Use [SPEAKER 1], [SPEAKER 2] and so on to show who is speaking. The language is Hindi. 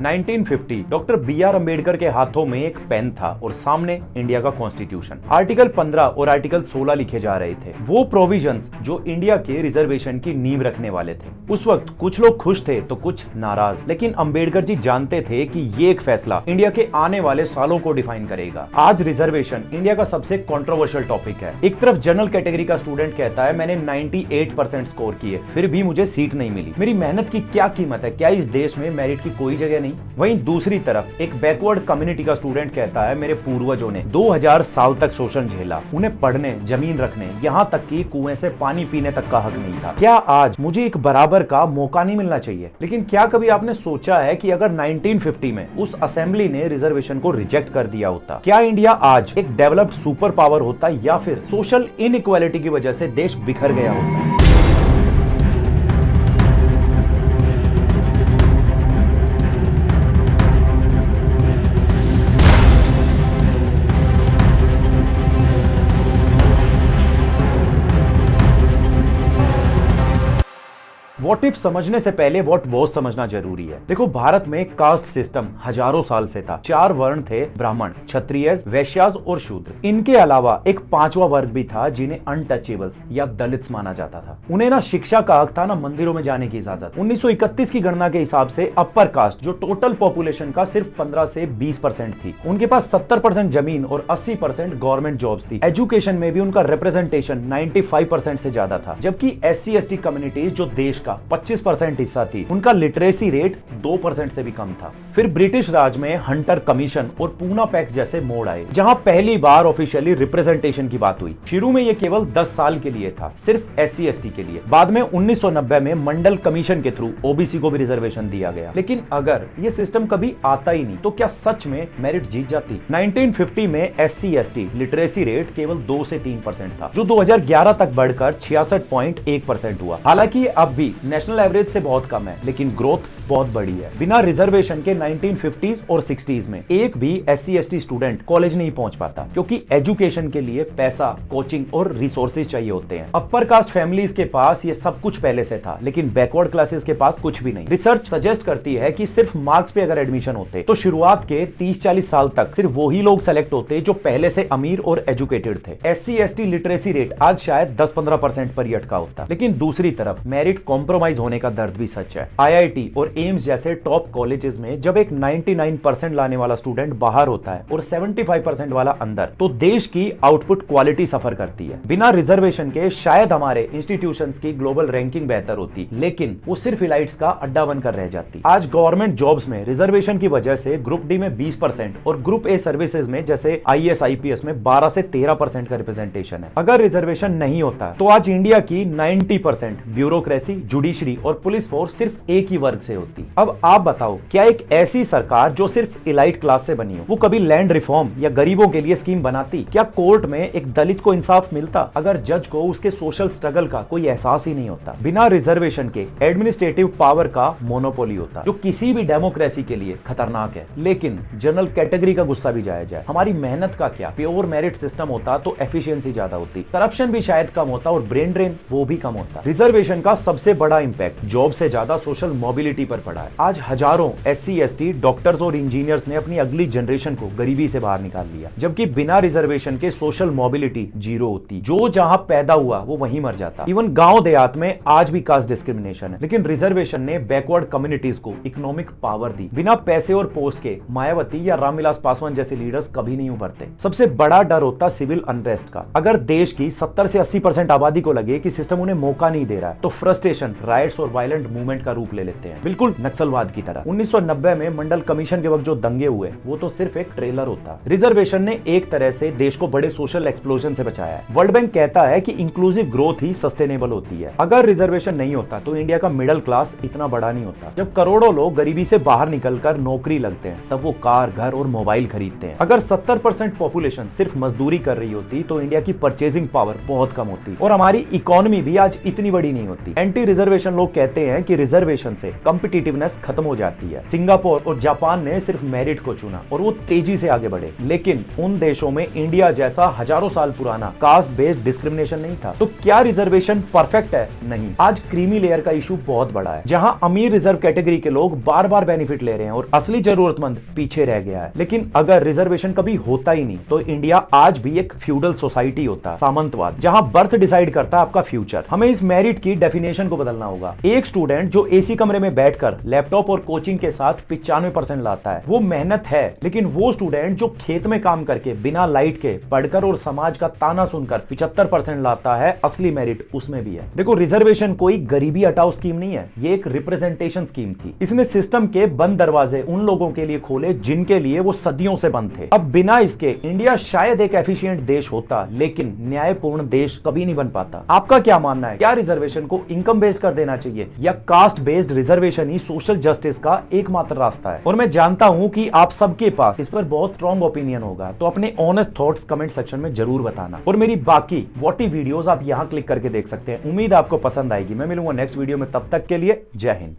[SPEAKER 1] 1950 डॉक्टर बी आर अम्बेडकर के हाथों में एक पेन था और सामने इंडिया का कॉन्स्टिट्यूशन। आर्टिकल 15 और आर्टिकल 16 लिखे जा रहे थे, वो प्रोविजंस जो इंडिया के रिजर्वेशन की नींव रखने वाले थे। उस वक्त कुछ लोग खुश थे तो कुछ नाराज, लेकिन अम्बेडकर जी जानते थे कि ये एक फैसला इंडिया के आने वाले सालों को डिफाइन करेगा। आज रिजर्वेशन इंडिया का सबसे कंट्रोवर्शियल टॉपिक है। एक तरफ जनरल कैटेगरी का स्टूडेंट कहता है मैंने 98% स्कोर किए फिर भी मुझे सीट नहीं मिली, मेरी मेहनत की क्या कीमत है, क्या इस देश में मेरिट की कोई जगह नहीं। वहीं दूसरी तरफ एक बैकवर्ड कम्युनिटी का स्टूडेंट कहता है मेरे पूर्वजों ने 2000 साल तक शोषण झेला, उन्हें पढ़ने, जमीन रखने, यहाँ तक कि कुएं से पानी पीने तक का हक नहीं था। क्या आज मुझे एक बराबर का मौका नहीं मिलना चाहिए? लेकिन क्या कभी आपने सोचा है कि अगर 1950 में उस असेंबली ने रिजर्वेशन को रिजेक्ट कर दिया होता, क्या इंडिया आज एक डेवलप्ड सुपर पावर होता या फिर सोशल इनइक्वालिटी की वजह से देश बिखर गया होता? व्हाट इफ समझने से पहले व्हाट वाज समझना जरूरी है। देखो, भारत में कास्ट सिस्टम हजारों साल से था। 4 वर्ण थे, ब्राह्मण, क्षत्रिय, वैश्यास और शूद्र। इनके अलावा एक 5वां वर्ग भी था जिन्हें अनटचेबल्स या दलित्स माना जाता था। उन्हें ना शिक्षा का हक था, ना मंदिरों में जाने की इजाजत। 1931 की गणना के हिसाब से अपर कास्ट जो टोटल पॉपुलेशन का सिर्फ 15 से 20% थी, उनके पास 70% जमीन और 80% गवर्नमेंट जॉब्स थी। एजुकेशन में भी उनका रिप्रेजेंटेशन 95% से ज्यादा था, जबकि SC/ST कम्युनिटीज जो देश का 25% हिस्सा थी, उनका लिटरेसी रेट 2% से भी कम था। फिर ब्रिटिश राज में हंटर कमीशन और पूना पैक्ट जैसे मोड़ आए, जहां पहली बार ऑफिशियली रिप्रेजेंटेशन की बात हुई। शुरू में यह केवल 10 साल के लिए था, सिर्फ SC/ST के लिए। बाद में 1990 में मंडल कमीशन के थ्रू OBC को भी रिजर्वेशन दिया गया। लेकिन अगर यह सिस्टम कभी आता ही नहीं तो क्या सच में मेरिट जीत जाती? 1950 में SC/ST लिटरेसी रेट केवल 2 से 3% था, जो 2011 तक बढ़कर 66.1% हुआ। हालांकि अब भी नेशनल एवरेज से बहुत कम है, लेकिन ग्रोथ बहुत बड़ी है। बिना रिजर्वेशन के 1950s और 60s में एक भी SC/ST स्टूडेंट कॉलेज नहीं पहुंच पाता, क्योंकि एजुकेशन के लिए पैसा, कोचिंग और रिसोर्सेज चाहिए होते हैं। अपर कास्ट फैमिलीज के पास ये सब कुछ पहले से था, लेकिन बैकवर्ड क्लासेस के पास कुछ भी नहीं। रिसर्च सजेस्ट करती है कि सिर्फ मार्क्स पे अगर एडमिशन होते तो शुरुआत के 30-40 साल तक सिर्फ वही लोग सेलेक्ट होते जो पहले से अमीर और एजुकेटेड थे। SC/ST लिटरेसी रेट आज शायद 10-15% पर ही अटका होता। लेकिन दूसरी तरफ मेरिट कॉम्प्रोमाइज होने का दर्द भी सच है। IIT और एम्स जैसे टॉप कॉलेजेस में जब एक 99% लाने वाला स्टूडेंट बाहर होता है और 75% वाला अंदर, तो देश की आउटपुट क्वालिटी सफर करती है। बिना रिजर्वेशन के शायद हमारे इंस्टीट्यूशंस की ग्लोबल रैंकिंग बेहतर होती, लेकिन वो सिर्फ इलाइट्स का अड्डा बनकर रह जाती। आज गवर्नमेंट जॉब्स में रिजर्वेशन की वजह से ग्रुप डी में 20% और ग्रुप ए सर्विसेज में जैसे IAS IPS में 12 से 13% का रिप्रेजेंटेशन है। अगर रिजर्वेशन नहीं होता तो आज इंडिया की 90% ब्यूरोक्रेसी, जुडिशरी और पुलिस फोर्स सिर्फ एक ही वर्ग से होती। अब आप बताओ, क्या एक ऐसी सरकार जो सिर्फ इलाइट क्लास से बनी हो, वो कभी लैंड रिफॉर्म या गरीबों के लिए स्कीम बनाती? क्या कोर्ट में एक दलित को इंसाफ मिलता अगर जज को उसके सोशल स्ट्रगल का कोई एहसास ही नहीं होता? बिना रिजर्वेशन के एडमिनिस्ट्रेटिव पावर का मोनोपोली होता, जो किसी भी डेमोक्रेसी के लिए खतरनाक है। लेकिन जनरल कैटेगरी का गुस्सा भी जायज है। हमारी मेहनत का क्या? प्योर मेरिट सिस्टम होता तो एफिशिएंसी ज्यादा होती, करप्शन भी शायद कम होता और ब्रेन ड्रेन वो भी कम होता। रिजर्वेशन का सबसे बड़ा इंपैक्ट जॉब से ज्यादा सोशल मोबिलिटी पर पड़ा है। आज हजारों SC/ST डॉक्टर्स और इंजीनियर्स ने अपनी अगली जनरेशन को गरीबी से बाहर निकाल लिया, जबकि बिना रिजर्वेशन के सोशल मोबिलिटी 0 होती। जो जहां पैदा हुआ वो वहीं मर जाता। इवन गांव देहात में आज भी कास्ट डिस्क्रिमिनेशन है, लेकिन रिजर्वेशन ने बैकवर्ड कम्युनिटीज को इकोनॉमिक पावर दी। बिना पैसे और पोस्ट के मायावती या रामविलास पासवान जैसे लीडर्स कभी नहीं उभरते। सबसे बड़ा डर होता सिविल अनरेस्ट का। अगर देश की 70 से 80% आबादी को लगे कि सिस्टम उन्हें मौका नहीं दे रहा है, तो फ्रस्ट्रेशन, राइट्स और वायलेंट मूवमेंट का रूप ले लेते हैं, बिल्कुल नक्सलवाद की तरह। 1990 में मंडल कमीशन के वक्त जो दंगे हुए, वो तो सिर्फ एक ट्रेलर होता। रिजर्वेशन ने एक तरह से देश को बड़े सोशल एक्सप्लोजन से बचाया है। वर्ल्ड बैंक कहता है कि इंक्लूसिव ग्रोथ ही सस्टेनेबल होती है। अगर रिजर्वेशन नहीं होता तो इंडिया का मिडिल क्लास इतना बड़ा नहीं होता। जब करोड़ों लोग गरीबी से बाहर निकलकर नौकरी लगते हैं, तब वो कार, घर और मोबाइल खरीदते हैं। अगर 70% पॉपुलेशन सिर्फ मजदूरी कर रही होती तो इंडिया की परचेजिंग पावर बहुत कम होती और हमारी इकोनॉमी भी आज इतनी बड़ी नहीं होती। एंटी रिजर्वेशन रिजर्वेशन लोग कहते हैं कि रिजर्वेशन से कॉम्पिटिटिवनेस खत्म हो जाती है। सिंगापुर और जापान ने सिर्फ मेरिट को चुना और वो तेजी से आगे बढ़े, लेकिन उन देशों में इंडिया जैसा हजारों साल पुराना कास्ट बेस्ड डिस्क्रिमिनेशन नहीं था। तो क्या रिजर्वेशन परफेक्ट है? नहीं। आज क्रीमी लेयर का इशू बहुत बड़ा है, जहां अमीर रिजर्व कैटेगरी के लोग बार बार बेनिफिट ले रहे हैं और असली जरूरतमंद पीछे रह गया है। लेकिन अगर रिजर्वेशन कभी होता ही नहीं तो इंडिया आज भी एक फ्यूडल सोसाइटी होता, सामंतवाद, जहां बर्थ डिसाइड करता है आपका फ्यूचर। हमें इस मेरिट की डेफिनेशन को बदलना होगा। एक स्टूडेंट जो एसी कमरे में बैठकर लैपटॉप और कोचिंग के साथ 95% लाता है, वो मेहनत है, लेकिन वो स्टूडेंट जो खेत में काम करके बिना लाइट के पढ़कर और समाज का ताना सुनकर 75% लाता है, असली मेरिट उसमें भी है। देखो, रिजर्वेशन कोई गरीबी हटाओ स्कीम नहीं है, ये एक रिप्रेजेंटेशन स्कीम थी। इसने सिस्टम के बंद दरवाजे उन लोगों के लिए खोले जिनके लिए वो सदियों से बंद थे। अब बिना इसके इंडिया शायद एक एफिशिएंट देश होता, लेकिन न्यायपूर्ण देश कभी नहीं बन पाता। आपका क्या मानना है? क्या रिजर्वेशन को इनकम बेस्ड कर देना चाहिए या कास्ट बेस्ड रिजर्वेशन ही सोशल जस्टिस का एकमात्र रास्ता है? और मैं जानता हूं कि आप सबके पास इस पर बहुत स्ट्रॉन्ग ओपिनियन होगा, तो अपने ऑनेस्ट थॉट्स कमेंट सेक्शन में जरूर बताना। और मेरी बाकी व्हाटी वीडियोस आप यहां क्लिक करके देख सकते हैं। उम्मीद आपको पसंद आएगी। मैं मिलूंगा नेक्स्ट वीडियो में, तब तक के लिए जय हिंद।